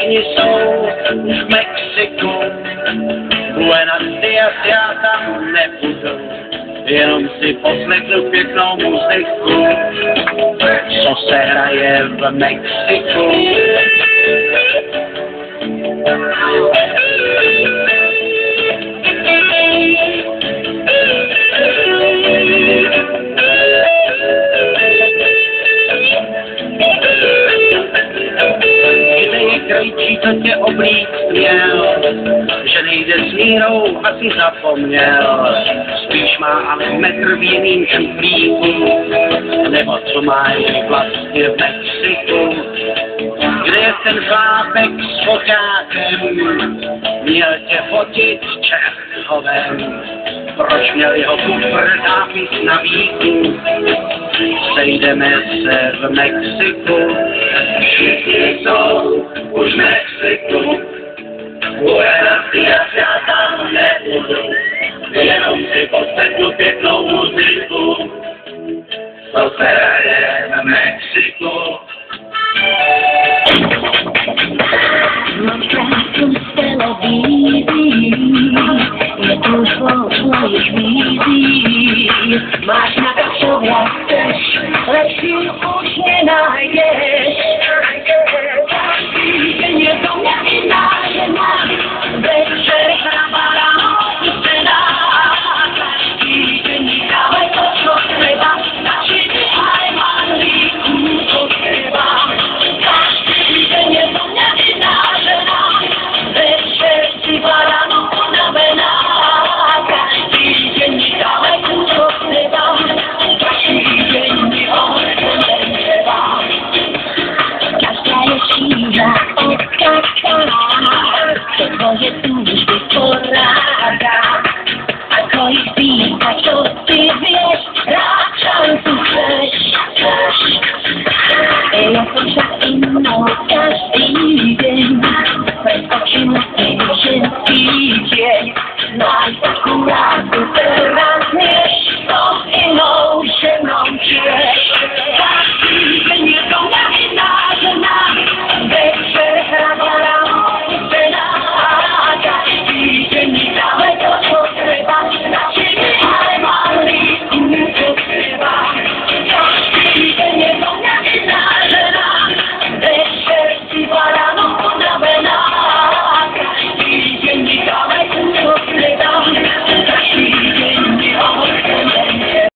všichni jsou už v Mexiku. Buenos Dias, já tam nebudu, jenom si poslechnu pěknou muziku, co se hraje v Mexiku. Krejčí, co tě oblík měl, že nejde s mírou, asi zapomněl. Spíš má ale metr v jiným šuplíku, nebo co mají vlastně v Mexiku. Kde je ten chlápek s foťákem, měl tě fotit Čechovem. Proč měl jeho kufr zápis na víku? Sejdeme se v Mexiku. Všichni jsou už v Mexiku. Buenos Dias, já tam nebudu, jenom si poslechnu pěknou muziku, co se hraje v Mexiku. Mám krásnou z televizí, je tu šlo již vízí. Máš na to, co chceš, lepší už nenajdeš.